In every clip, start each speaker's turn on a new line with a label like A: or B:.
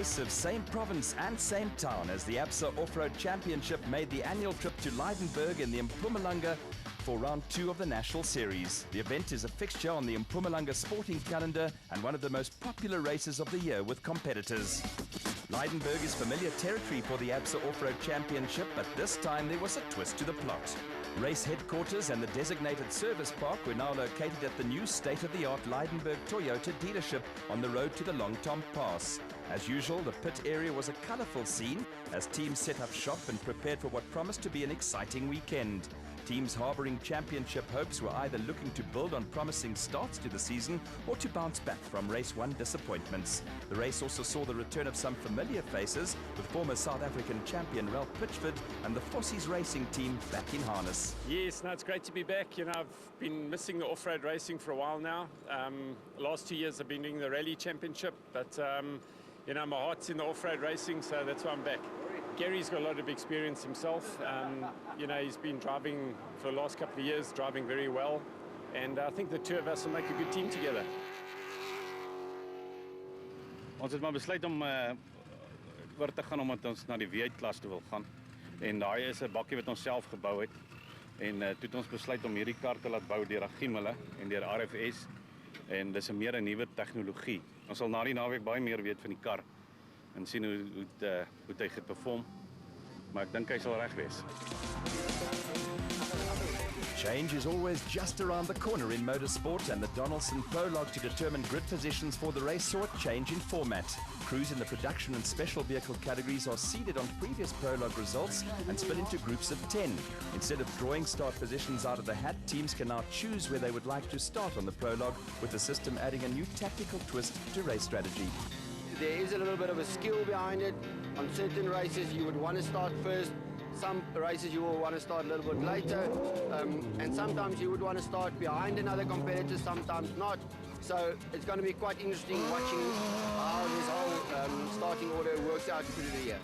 A: cohesive, same province and same town as the ABSA Off-Road Championship made the annual trip to Lydenburg in the Mpumalanga for round 2 of the National Series. The event is a fixture on the Mpumalanga sporting calendar and one of the most popular races of the year with competitors. Lydenburg is familiar territory for the ABSA Off-Road Championship, but this time there was a twist to the plot. Race headquarters and the designated service park were now located at the new state-of-the-art Lydenburg Toyota dealership on the road to the Long Tom Pass. As usual, the pit area was a colourful scene as teams set up shop and prepared for what promised to be an exciting weekend. Teams harbouring championship hopes were either looking to build on promising starts to the season or to bounce back from race 1 disappointments. The race also saw the return of some familiar faces, with former South African champion Ralph Pitchford and the Fossies racing team back in harness.
B: Yes, no, it's great to be back. You know, I've been missing the off-road racing for a while now. Last 2 years I've been doing the rally championship, but you know, my heart's in the off-road racing, so that's why I'm back. Gary's got a lot of experience himself. You know, he's been driving for the last couple of years, driving very well. And I think the two of us will make a good team together.
C: Ons het maar besluit om oor te gaan omdat ons na die V8-klas toe wil gaan. En daai is 'n bakkie wat ons self gebou het. En toe het ons besluit om hierdie kar te laat bou deur Agimele en deur RFS. En dis 'n meer 'n nuwe tegnologie. Ons sal na die naweek baie meer weet van die kar en sien hoe hy gaan perform. Maar ek dink hy sal reg wees.
A: Change is always just around the corner in motorsport, and the Donaldson prologue to determine grid positions for the race saw a change in format. Crews in the production and special vehicle categories are seeded on previous prologue results and split into groups of 10. Instead of drawing start positions out of the hat, teams can now choose where they would like to start on the prologue, with the system adding a new tactical twist to race strategy.
D: There is a little bit of a skill behind it. On certain races you would want to start first. Some races you will want to start a little bit later, and sometimes you would want to start behind another competitor, sometimes not. So it's going to be quite interesting watching how this whole starting order works out through the year.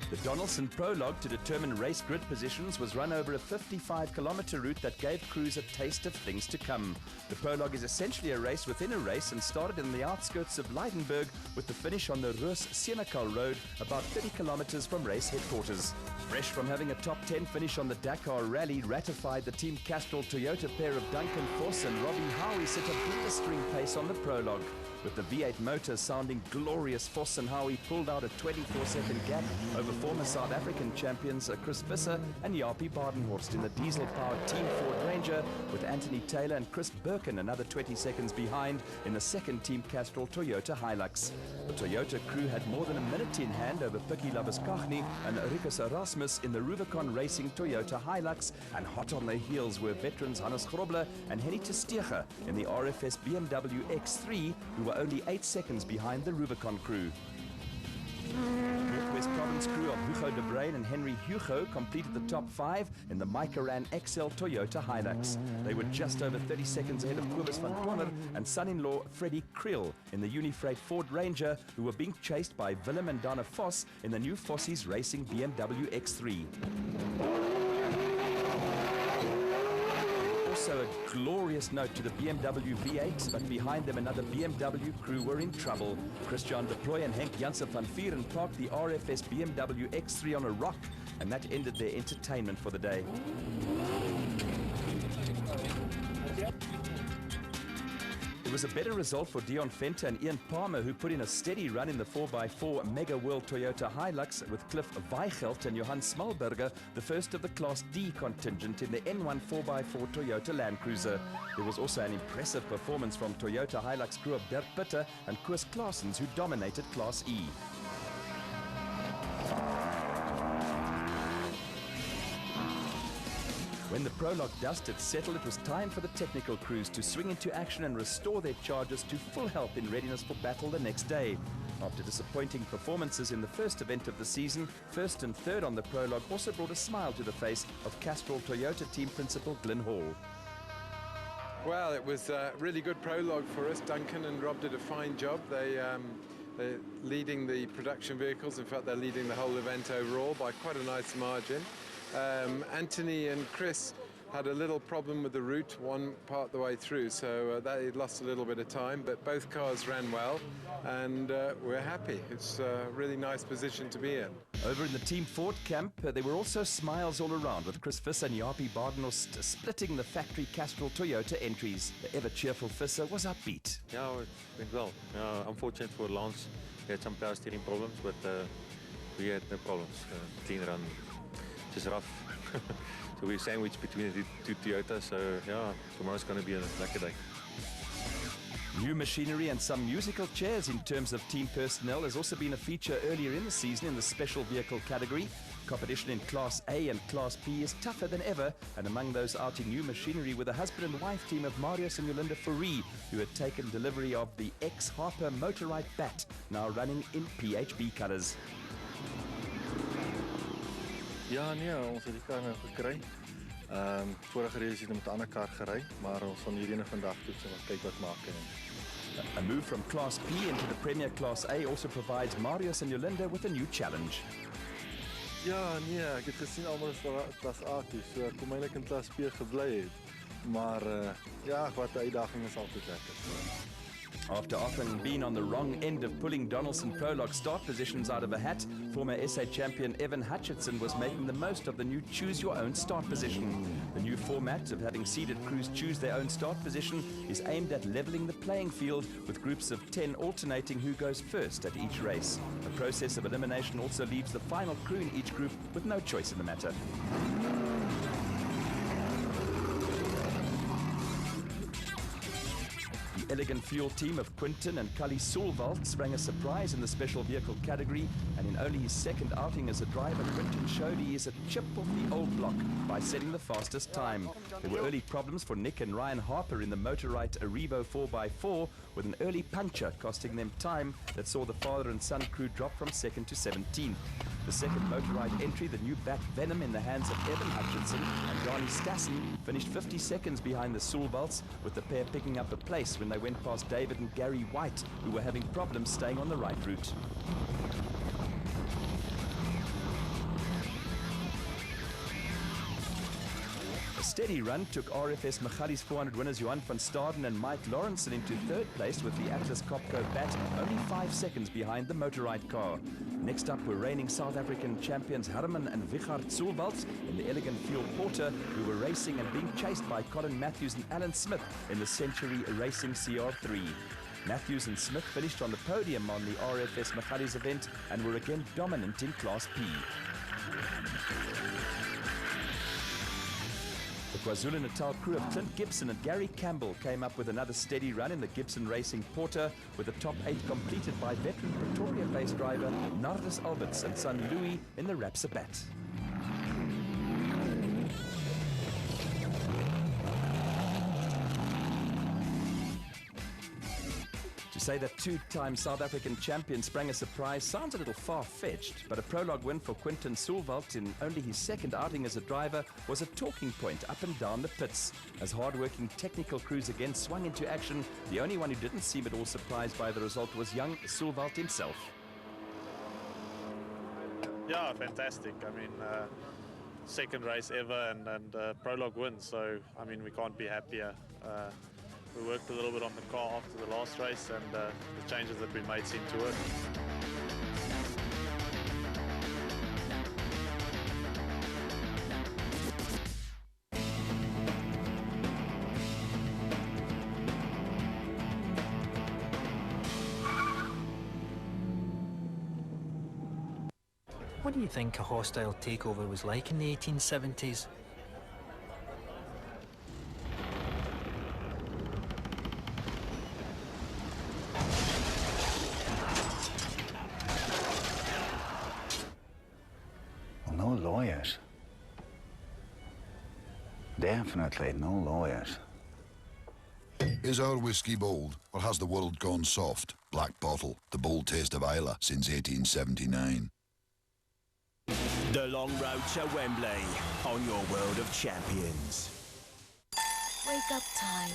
A: The Donaldson prologue to determine race grid positions was run over a 55-kilometre route that gave crews a taste of things to come. The prologue is essentially a race within a race and started in the outskirts of Lydenburg with the finish on the Roos-Senekal Road about 30 kilometres from race headquarters. Fresh from having a top 10 finish on the Dakar Rally, ratified the Team Castrol Toyota pair of Duncan Voss and Robbie Howie set a blistering pace on the prologue. With the V8 motor sounding glorious, Voss and Howie pulled out a 24-second gap over former South African champions Chris Visser and Jaapie Badenhorst in the diesel-powered Team Ford Ranger, with Anthony Taylor and Chris Birkin another 20 seconds behind in the second Team Castrol Toyota Hilux. The Toyota crew had more than a minute in hand over Pikkie Labuskaghni and Rikus Erasmus in the Rubicon Racing Toyota Hilux, and hot on their heels were veterans Hannes Grobler and Henny Testege in the RFS BMW X3, who were only 8 seconds behind the Rubicon crew. Northwest Province crew of Hugo de Bruin and Henry Hugo completed the top 5 in the Micran XL Toyota Hilux. They were just over 30 seconds ahead of Kobus van Toner and son-in-law Freddie Kriel in the Unifreight Ford Ranger, who were being chased by Willem and Dana Voss in the new Fossies Racing BMW X3. Also a glorious note to the BMW V8, but behind them another BMW crew were in trouble. Christian de Ploy and Henk Janssen van Vieren parked the RFS BMW X3 on a rock, and that ended their entertainment for the day. It was a better result for Dion Venter and Ian Palmer, who put in a steady run in the 4x4 Mega World Toyota Hilux with Cliff Weigelt and Johan Smalberger, the first of the Class D contingent in the N1 4x4 Toyota Land Cruiser. There was also an impressive performance from Toyota Hilux crew of Dirk Pitter and Koos Claessens, who dominated Class E. When the prologue dust had settled, it was time for the technical crews to swing into action and restore their chargers to full health in readiness for battle the next day. After disappointing performances in the first event of the season, first and third on the prologue also brought a smile to the face of Castrol Toyota team principal Glyn Hall.
E: Well, it was a really good prologue for us. Duncan and Rob did a fine job. They're leading the production vehicles. In fact, they're leading the whole event overall by quite a nice margin. Anthony and Chris had a little problem with the route one part the way through, so that it lost a little bit of time, but both cars ran well, and we're happy. It's a really nice position to be in.
A: Over in the Team Ford camp, there were also smiles all around, with Chris Visser and Jaapie Badenhorst splitting the factory Castrol Toyota entries. The ever-cheerful Visser was upbeat.
F: Yeah, it went well. Unfortunate for Lance, he had some power steering problems, but we had no problems. Clean run, just rough. So we're sandwiched between the two Toyotas, so yeah, tomorrow's going to be a lucky day.
A: New machinery and some musical chairs in terms of team personnel has also been a feature earlier in the season in the special vehicle category. Competition in Class A and Class B is tougher than ever, and among those out in new machinery were the husband and wife team of Marius and Yolinda Fourie, who had taken delivery of the ex-Harper Motorride Bat, now running in PHB colours.
G: Ja, nee, ons het die kar nou gekry. Vorige race het met 'n ander kar gery, maar ons van hierdie ene vandag toets en ons kyk wat maak.
A: A move from Class B into the Premier Class A also provides Marius and Yolinda with a new challenge.
G: Ja, nee, ek het gesien almal is vir klas A toe, so ek kom eintlik in klas B gebly het. Maar ja, wat 'n uitdaging is altyd lekker. So.
A: After often being on the wrong end of pulling Donaldson Prologue start positions out of a hat, former SA champion Evan Hutchinson was making the most of the new choose-your-own start position. The new format of having seeded crews choose their own start position is aimed at levelling the playing field, with groups of 10 alternating who goes first at each race. The process of elimination also leaves the final crew in each group with no choice in the matter. The Elegant Fuel team of Quinton and Cully Soulvalt sprang a surprise in the special vehicle category, and in only his second outing as a driver, Quinton showed he is a chip off the old block by setting the fastest time. There were early problems for Nick and Ryan Harper in the Motorrite Arrivo 4x4, with an early puncture costing them time that saw the father and son crew drop from 2nd to 17th. The second Motorride entry, the new Bat Venom in the hands of Evan Hutchinson and Donnie Stassen, finished 50 seconds behind the Soulvalts, with the pair picking up a place when they went past David and Gary White, who were having problems staying on the right route. A steady run took RFS Magali's 400 winners Johan van Staden and Mike Lawrenson into third place, with the Atlas Copco Bat only 5 seconds behind the Motorride car. Next up were reigning South African champions Herman and Wichard Soulvalt in the Elegant Fuel Porter, who were racing and being chased by Colin Matthews and Alan Smith in the Century Racing CR3. Matthews and Smith finished on the podium on the RFS Magali's event and were again dominant in Class P. The KwaZulu-Natal crew of Clint Gibson and Gary Campbell came up with another steady run in the Gibson Racing Porter, with the top 8 completed by veteran Pretoria-based driver Nardus Alberts and son Louis in the Rapsabat. To say that two-time South African champion sprang a surprise sounds a little far-fetched, but a prologue win for Quinton Soulvalt in only his second outing as a driver was a talking point up and down the pits. As hard-working technical crews again swung into action, the only one who didn't seem at all surprised by the result was young Soulvalt himself.
H: Yeah, fantastic. I mean, second race ever and prologue win, so I mean, we can't be happier. We worked a little bit on the car after the last race, and the changes that we made seem to work.
I: What do you think a hostile takeover was like in the 1870s?
J: No lawyers. Definitely no lawyers.
K: Is our whiskey bold, or has the world gone soft? Black Bottle, the bold taste of Islay since 1879.
L: The long road to Wembley on your World of Champions.
M: Wake up time.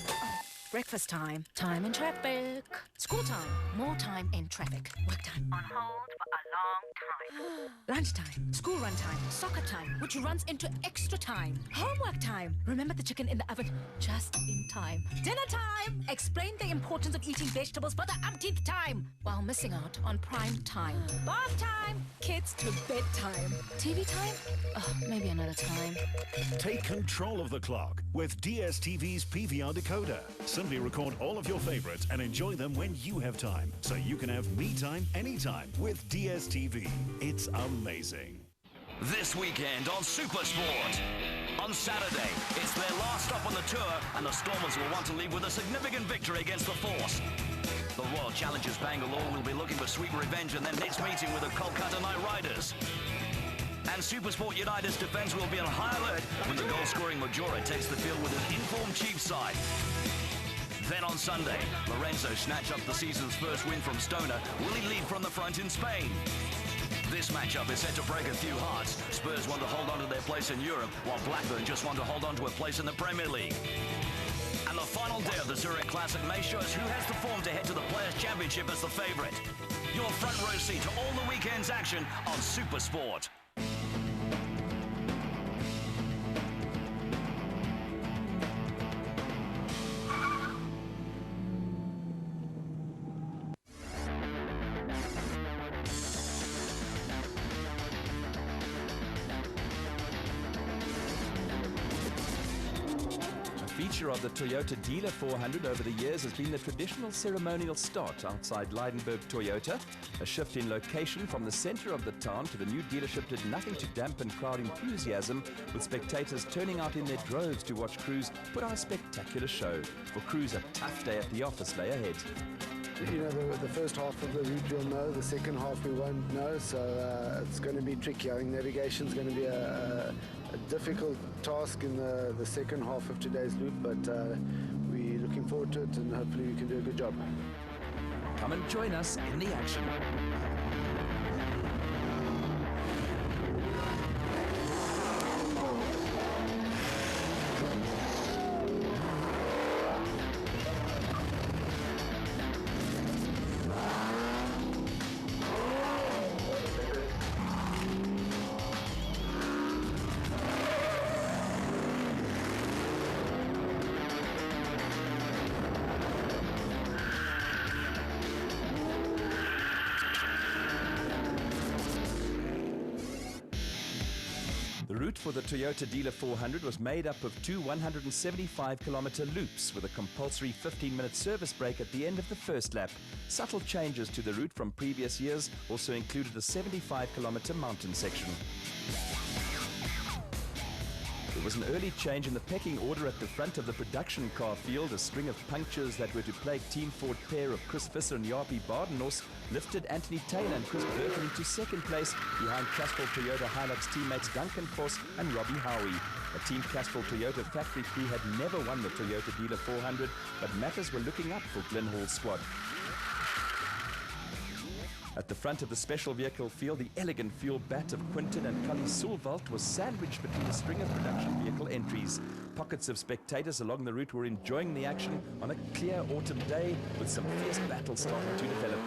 M: Breakfast time, time in traffic. School time, more time in traffic. Work time, on hold for a long time. Lunchtime, school run time, soccer time, which runs into extra time. Homework time, remember the chicken in the oven just in time. Dinner time, explain the importance of eating vegetables for the umpteenth time while missing out on prime time. Bath time, kids to bedtime. TV time? Oh, maybe another time.
N: Take control of the clock with DSTV's PVR decoder. Simply record all of your favorites and enjoy them when you have time, so you can have me time anytime with DSTV. It's amazing.
O: This weekend on Supersport. On Saturday, it's their last stop on the tour, and the Stormers will want to leave with a significant victory against the Force. The Royal Challengers Bangalore will be looking for sweet revenge in their next meeting with the Kolkata Knight Riders. And Supersport United's defence will be on high alert when the goal-scoring Majora takes the field with an informed Chiefs side. Then on Sunday, Lorenzo snatched up the season's first win from Stoner. Will he lead from the front in Spain? This matchup is set to break a few hearts. Spurs want to hold on to their place in Europe, while Blackburn just want to hold on to a place in the Premier League. And the final day of the Zurich Classic may show us who has the form to head to the Players' Championship as the favourite. Your front row seat to all the weekend's action on Supersport.
A: Of the Toyota Dealer 400 over the years has been the traditional ceremonial start outside Lydenburg Toyota. A shift in location from the center of the town to the new dealership did nothing to dampen crowd enthusiasm, with spectators turning out in their droves to watch crews put on a spectacular show. For crews, a tough day at the office lay ahead.
P: You know, the first half of the route we'll know, the second half we won't know, so it's going to be tricky. I think navigation's going to be a difficult task in the second half of today's loop, but we're looking forward to it, and hopefully we can do a good job.
A: Come and join us in the action. The route for the Toyota Dealer 400 was made up of two 175-kilometer loops with a compulsory 15-minute service break at the end of the first lap. Subtle changes to the route from previous years also included a 75-kilometer mountain section. There was an early change in the pecking order at the front of the production car field. A string of punctures that were to plague Team Ford pair of Chris Visser and Jaapie Badenhorst lifted Anthony Taylor and Chris Burton into second place behind Castrol Toyota Hilux teammates Duncan Voss and Robbie Howie. A Team Castrol Toyota factory crew had never won the Toyota Dealer 400, but matters were looking up for Glenn Hall's squad. At the front of the special vehicle field, the elegant fuel bat of Quinton and Cully Sulvalt was sandwiched between a string of production vehicle entries. Pockets of spectators along the route were enjoying the action on a clear autumn day, with some fierce battles starting to develop.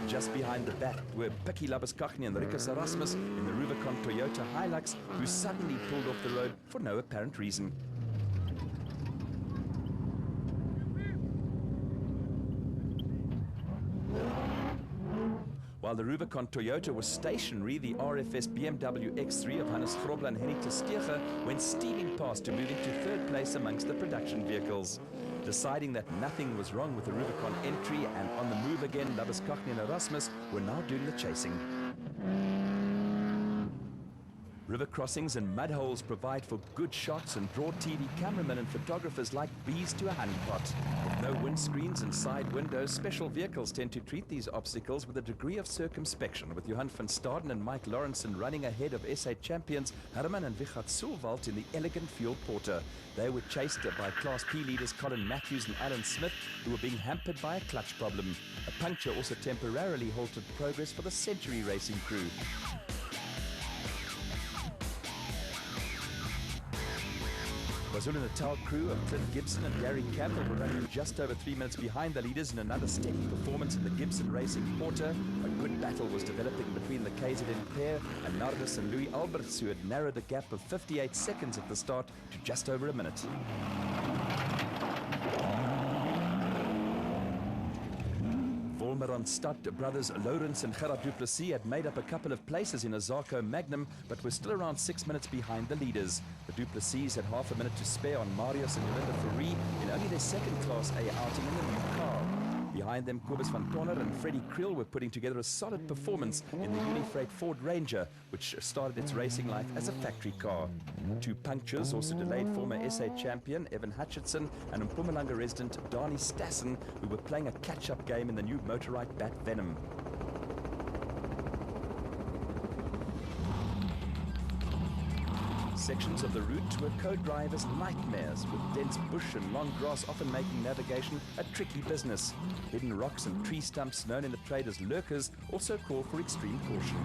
A: Just behind the bat were Pikkie Labuschagne and Rikus Erasmus in the Rubicon Toyota Hilux, who suddenly pulled off the road for no apparent reason. While the Rubicon Toyota was stationary, the RFS BMW X3 of Hannes Grobler and Henny Testeger went steaming past to move into third place amongst the production vehicles. Deciding that nothing was wrong with the Rubicon entry and on the move again, Labuschagne and Erasmus were now doing the chasing. River crossings and mud holes provide for good shots and draw TV cameramen and photographers like bees to a honeypot. With no windscreens and side windows, special vehicles tend to treat these obstacles with a degree of circumspection, with Johan van Staden and Mike Lawrenson running ahead of SA champions Herman and Wichert Sulvalt in the elegant Fuel Porter. They were chased by Class P leaders Colin Matthews and Alan Smith, who were being hampered by a clutch problem. A puncture also temporarily halted progress for the Century Racing crew. KwaZulu-Natal crew of Clint Gibson and Gary Campbell were running just over 3 minutes behind the leaders in another steady performance in the Gibson Racing Porter. A good battle was developing between the KZN pair and Nardus and Louis Alberts, who had narrowed a gap of 58 seconds at the start to just over a minute. Volmeron-Stad brothers Lawrence and Gerard Duplessis had made up a couple of places in a Zarco Magnum, but were still around 6 minutes behind the leaders. The Duplessis had half a minute to spare on Marius and Jolinda Fourie in only their second Class A outing in the new car. Behind them, Kobus van Tonner and Freddie Kriel were putting together a solid performance in the Unifreight Ford Ranger, which started its racing life as a factory car. 2 punctures also delayed former SA champion Evan Hutchinson and Mpumalanga resident Dani Stassen, who were playing a catch-up game in the new motorized Bat Venom. Sections of the route were co-drivers' nightmares, with dense bush and long grass often making navigation a tricky business. Hidden rocks and tree stumps, known in the trade as lurkers, also call for extreme caution.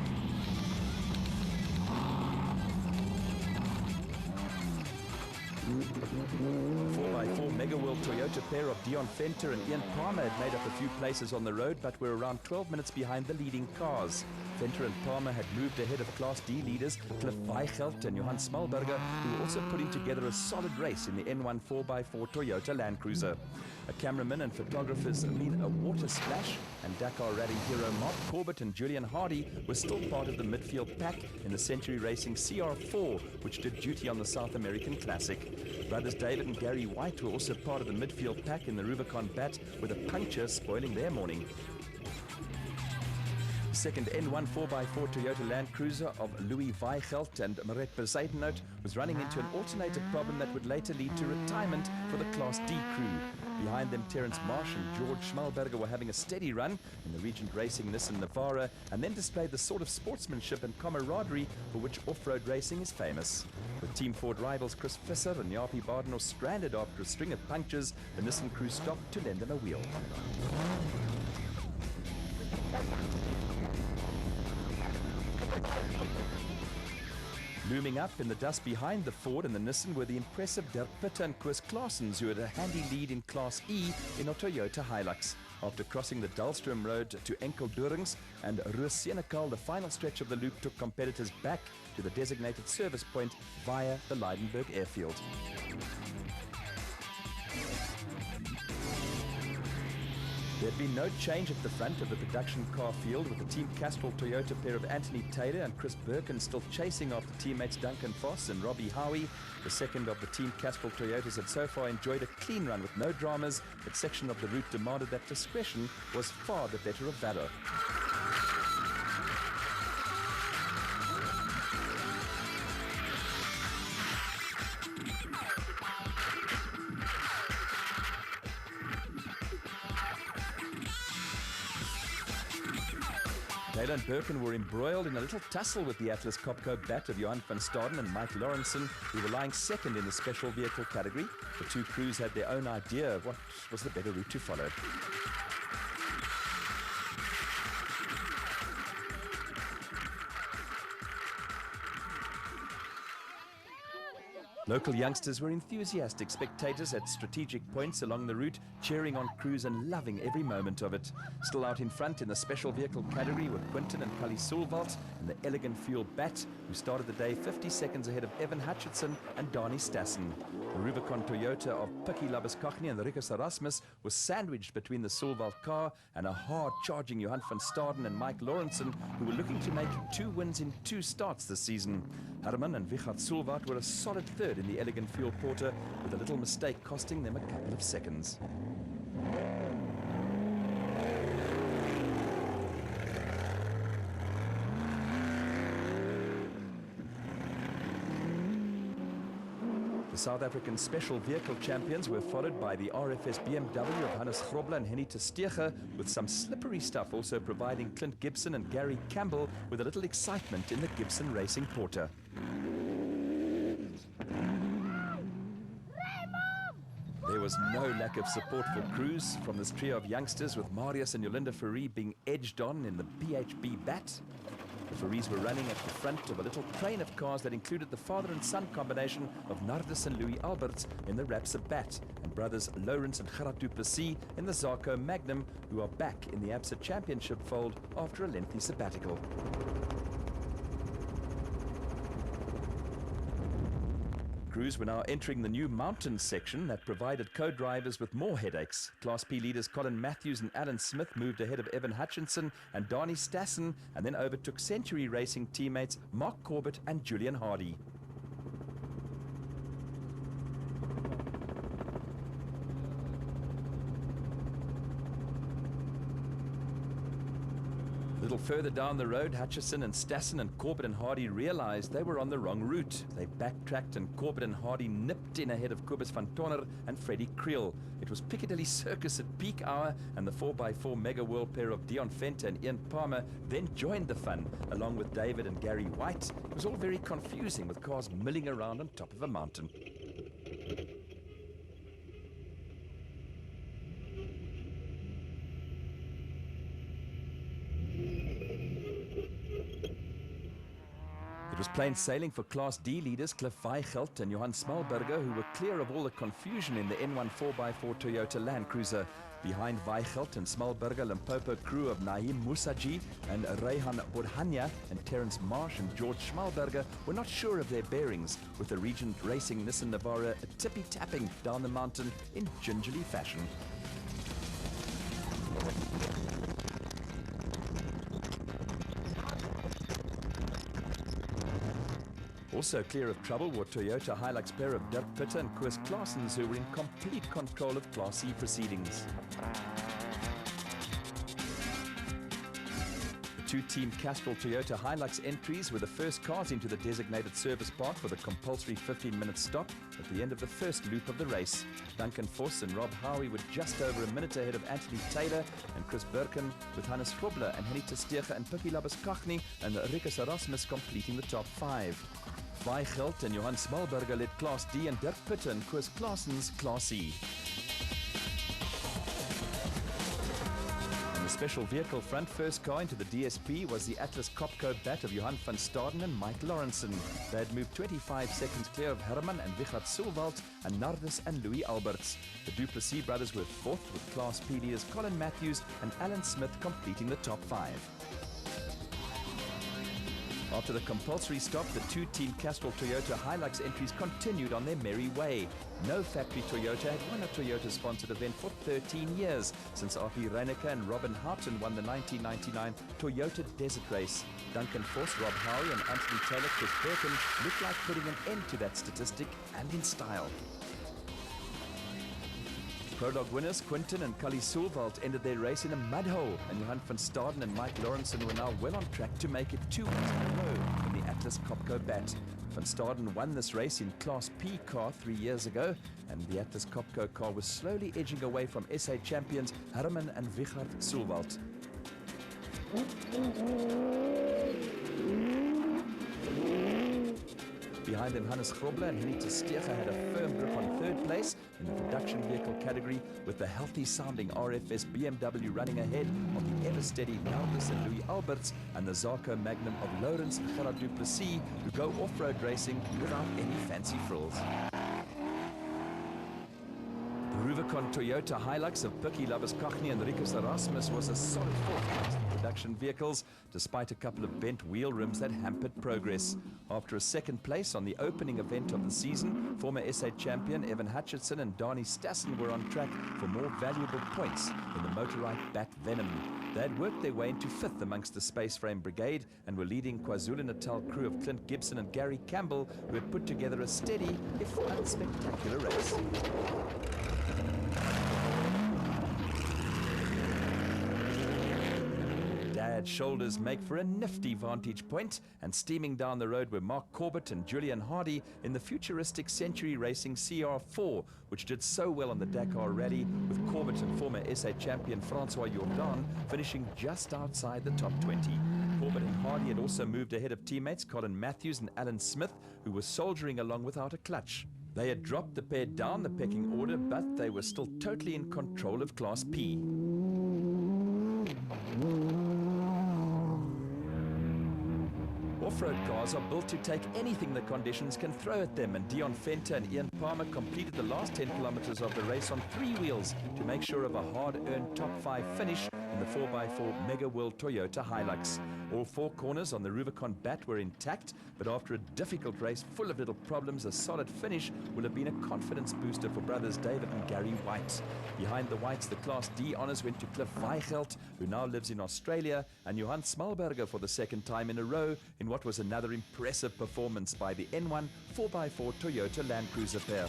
A: 4x4 Mega World Toyota pair of Dion Fenter and Ian Palmer had made up a few places on the road, but were around 12 minutes behind the leading cars. Fenter and Palmer had moved ahead of Class D leaders Cliff Weichelt and Johan Smalberger, who were also putting together a solid race in the N1 4x4 Toyota Land Cruiser. A cameraman and photographers Amina Water Splash and Dakar Rally hero Mark Corbett and Julian Hardy were still part of the midfield pack in the Century Racing CR4, which did duty on the South American Classic. Brothers David and Gary White were also part of the midfield pack in the Rubicon Bat, with a puncture spoiling their morning. Second N1 4x4 Toyota Land Cruiser of Louis Weichelt and Maret Bezuidenhout was running into an alternator problem that would later lead to retirement for the Class D crew. Behind them, Terence Marsh and George Schmalberger were having a steady run in the Regent Racing Nissan Navara, and then displayed the sort of sportsmanship and camaraderie for which off-road racing is famous. With Team Ford rivals Chris Visser and Jaapie Badenhorst stranded after a string of punctures, the Nissan crew stopped to lend them a wheel. Looming up in the dust behind the Ford and the Nissan were the impressive Dirk Pitter and Koos Claessens, who had a handy lead in Class E in a Toyota Hilux. After crossing the Dullstroom Road to Enkeldorings and Roos-Senekal, the final stretch of the loop took competitors back to the designated service point via the Lydenburg airfield. There had been no change at the front of the production car field, with the Team Castrol Toyota pair of Anthony Taylor and Chris Birkin still chasing after teammates Duncan Foss and Robbie Howie. The second of the Team Castrol Toyotas had so far enjoyed a clean run with no dramas, but section of the route demanded that discretion was far the better of valor. Taylor and Birkin were embroiled in a little tussle with the Atlas Copco Bat of Johan van Staden and Mike Lawrenson, who were lying second in the special vehicle category. The two crews had their own idea of what was the better route to follow. Local youngsters were enthusiastic spectators at strategic points along the route, cheering on crews and loving every moment of it. Still out in front in the special vehicle category were Quinton and Cully Sulvalt and the Elegant Fuel Bat, who started the day 50 seconds ahead of Evan Hutchinson and Dani Stassen. The Rubicon Toyota of Pikkie Labuschagne and Rikus Erasmus was sandwiched between the Sulvalt car and a hard-charging Johan van Staden and Mike Lawrenson, who were looking to make 2 wins in 2 starts this season. Herman and Wichard Sulvalt were a solid third in the Elegant Fuel Porter, with a little mistake costing them a couple of seconds. The South African Special Vehicle Champions were followed by the RFS BMW of Hannes Grobler and Henny Testege, with some slippery stuff also providing Clint Gibson and Gary Campbell with a little excitement in the Gibson Racing Porter. There was no lack of support for crews from this trio of youngsters, with Marius and Jolinda Fourie being edged on in the PHB Bat. The Fouries were running at the front of a little train of cars that included the father and son combination of Nardus and Louis Alberts in the Rapsa Bat and brothers Lawrence and Gerard du Plessis in the Zarco Magnum, who are back in the ABSA Championship fold after a lengthy sabbatical. Crews were now entering the new mountain section that provided co-drivers with more headaches. Class P leaders Colin Matthews and Alan Smith moved ahead of Evan Hutchinson and Donnie Stassen, and then overtook Century Racing teammates Mark Corbett and Julian Hardy. A little further down the road, Hutchison and Stassen and Corbett and Hardy realized they were on the wrong route. They backtracked and Corbett and Hardy nipped in ahead of Kobus van Tonner and Freddie Creel. It was Piccadilly Circus at peak hour, and the 4x4 mega world pair of Dion Fenter and Ian Palmer then joined the fun, along with David and Gary White. It was all very confusing, with cars milling around on top of a mountain. It was plain sailing for Class D leaders Cliff Weichelt and Johan Smalberger, who were clear of all the confusion in the N1 4x4 Toyota Land Cruiser. Behind Weichelt and Smalberger, Limpopo crew of Naeem Musaji and Rehan Bodhania and Terence Marsh and George Schmalberger were not sure of their bearings, with the Regent Racing Nissan Navara tippy-tapping down the mountain in gingerly fashion. Also clear of trouble were Toyota Hilux pair of Dirk Pitter and Koos Claessens, who were in complete control of Class C proceedings. The two-team Castrol Toyota Hilux entries were the first cars into the designated service park for the compulsory 15-minute stop at the end of the first loop of the race. Duncan Voss and Rob Howie were just over a minute ahead of Anthony Taylor and Chris Birkin, with Hannes Grobler and Henny Testege and Pikkie Labuschagne and Rikus Erasmus completing the top 5. Weichelt and Johan Smalberger led Class D, and Dirk Pitter and Koos Claessens Class E. On the special vehicle front, first car into the DSP was the Atlas Copco Bat of Johan van Staden and Mike Lawrenson. They had moved 25 seconds clear of Herman and Wichert Sulwald and Nardus and Louis Alberts. The du Plessis brothers were fourth, with Class P leaders Colin Matthews and Alan Smith completing the top 5. After the compulsory stop, the two-team Castrol Toyota Hilux entries continued on their merry way. No factory Toyota had won a Toyota-sponsored event for 13 years, since R.P. Reinecke and Robin Houghton won the 1999 Toyota Desert Race. Duncan Voss, Rob Howie and Anthony Taylor, Chris Birkin looked like putting an end to that statistic, and in style. Prologue winners Quinton and Cully Sulwald ended their race in a mud hole, and Johan van Staden and Mike Lawrenson were now well on track to make it 2 weeks in a row in the Atlas Copco Bat. Van Staden won this race in Class P car 3 years ago, and the Atlas Copco car was slowly edging away from SA champions Herman and Wichert Sulwald. Behind them, Hannes Grobler and Henny Testege had a firm grip on third place in the production vehicle category, with the healthy-sounding RFS BMW running ahead of the ever-steady Nardus and Louis Alberts and the Zarco Magnum of Lawrence and Gerard du Plessis, who go off-road racing without any fancy frills. The Rubicon Toyota Hilux of Pikkie Labuschagne and Rikus Erasmus was a solid fourth place in production vehicles, despite a couple of bent wheel rims that hampered progress. After a second place on the opening event of the season, former SA champion Evan Hutchinson and Donnie Stassen were on track for more valuable points in the Motorite Bat Venom. They had worked their way into fifth amongst the Space Frame Brigade and were leading KwaZulu-Natal crew of Clint Gibson and Gary Campbell, who had put together a steady, if unspectacular race. Dad's shoulders make for a nifty vantage point, and steaming down the road were Mark Corbett and Julian Hardy in the futuristic Century Racing CR4, which did so well on the Dakar Rally, with Corbett and former SA champion Francois Jourdan finishing just outside the top 20. Corbett and Hardy had also moved ahead of teammates Colin Matthews and Alan Smith, who were soldiering along without a clutch. They had dropped the pair down the pecking order, but they were still totally in control of Class P. off-road cars are built to take anything the conditions can throw at them, and Dion Fenter and Ian Palmer completed the last 10 kilometers of the race on 3 wheels to make sure of a hard-earned top 5 finish in the 4x4 Mega World Toyota Hilux. All 4 corners on the Rubicon Bat were intact, but after a difficult race full of little problems, a solid finish will have been a confidence booster for brothers David and Gary White. Behind the Whites, the Class D honours went to Cliff Weigelt, who now lives in Australia, and Johan Smalberger for the second time in a row in what was another impressive performance by the N1 4x4 Toyota Land Cruiser pair.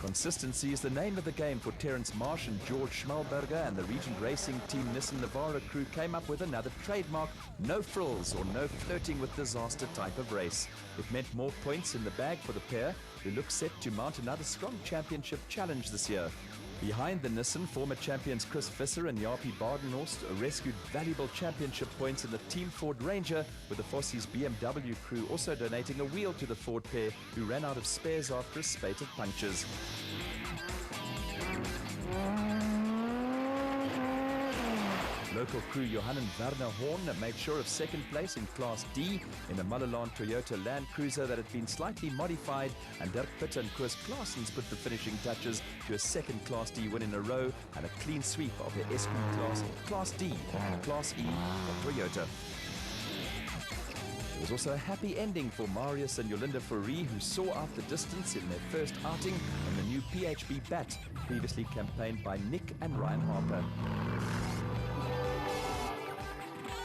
A: Consistency is the name of the game for Terence Marsh and George Schmalberger, and the Regent Racing Team Nissan Navara crew came up with another trademark, no frills or no flirting with disaster type of race. It meant more points in the bag for the pair, who look set to mount another strong championship challenge this year. Behind the Nissan, former champions Chris Visser and Jaapie Badenhorst rescued valuable championship points in the Team Ford Ranger, with the Fossies BMW crew also donating a wheel to the Ford pair, who ran out of spares after a spate of punctures. Local crew Johan and Werner Horn made sure of second place in Class D in a Malalan Toyota Land Cruiser that had been slightly modified, and Dirk Pitt and Koos Claessens put the finishing touches to a second Class D win in a row and a clean sweep of the SP class, Class D and Class E of Toyota. There was also a happy ending for Marius and Yolinda Fourie, who saw out the distance in their first outing on the new PHB Bat, previously campaigned by Nick and Ryan Harper.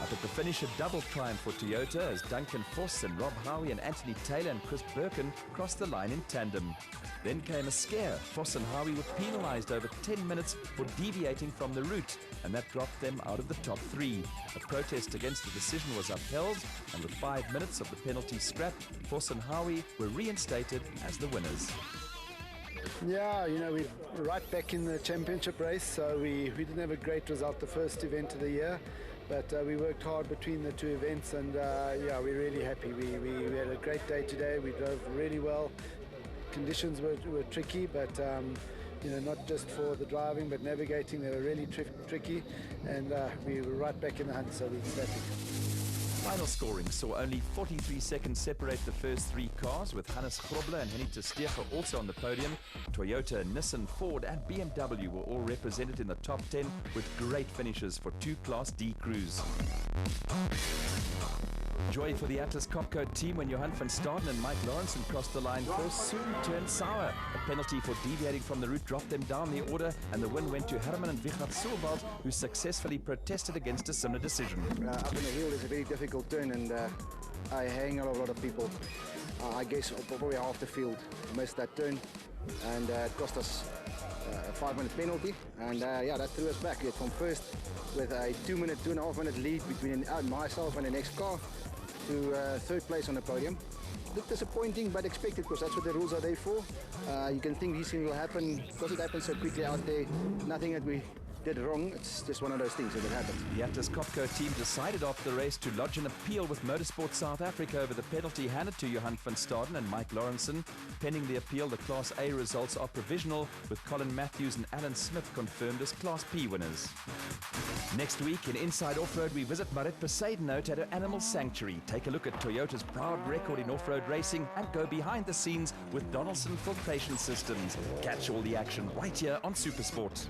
A: Up at the finish, a double triumph for Toyota as Duncan Voss and Rob Howie and Anthony Taylor and Chris Birkin crossed the line in tandem. Then came a scare. Voss and Howie were penalised over 10 minutes for deviating from the route, and that dropped them out of the top 3. A protest against the decision was upheld, and with 5 minutes of the penalty scrapped, Voss and Howie were reinstated as the winners.
P: Yeah, you know, we're right back in the championship race, so we didn't have a great result the first event of the year. But we worked hard between the 2 events, and yeah, we're really happy. We had a great day today. We drove really well. Conditions were tricky, but you know, not just for the driving, but navigating. They were really tricky, and we were right back in the hunt, so we're ecstatic.
A: Final scoring saw only 43 seconds separate the first 3 cars, with Hannes Grobler and Henny Testeger also on the podium. Toyota, Nissan, Ford and BMW were all represented in the top 10, with great finishes for 2 Class D crews. Joy for the Atlas Copco team when Johan van Staden and Mike Lawrenson crossed the line first soon turned sour. A penalty for deviating from the route dropped them down the order, and the win went to Herman and Wichert Silwald, who successfully protested against a similar decision.
Q: Up on the hill is a very difficult turn, and I hang a lot of people. I guess probably half the field missed that turn, and it cost us a 5-minute penalty, and yeah, that threw us back from first with a 2.5 minute lead between myself and the next car to third place on the podium. A bit disappointing, but expected, because that's what the rules are there for. You can think these things will happen because it happened so quickly out there. Nothing that we did wrong, it's just one of those things that happens.
A: The Atlas Copco team decided after the race to lodge an appeal with Motorsport South Africa over the penalty handed to Johan van Staden and Mike Lawrenson. Pending the appeal, the Class A results are provisional, with Colin Matthews and Alan Smith confirmed as Class P winners. Next week in Inside Off-Road, we visit Marit Poseidenote at an animal sanctuary, take a look at Toyota's proud record in off-road racing, and go behind the scenes with Donaldson Filtration Systems. Catch all the action right here on Supersport.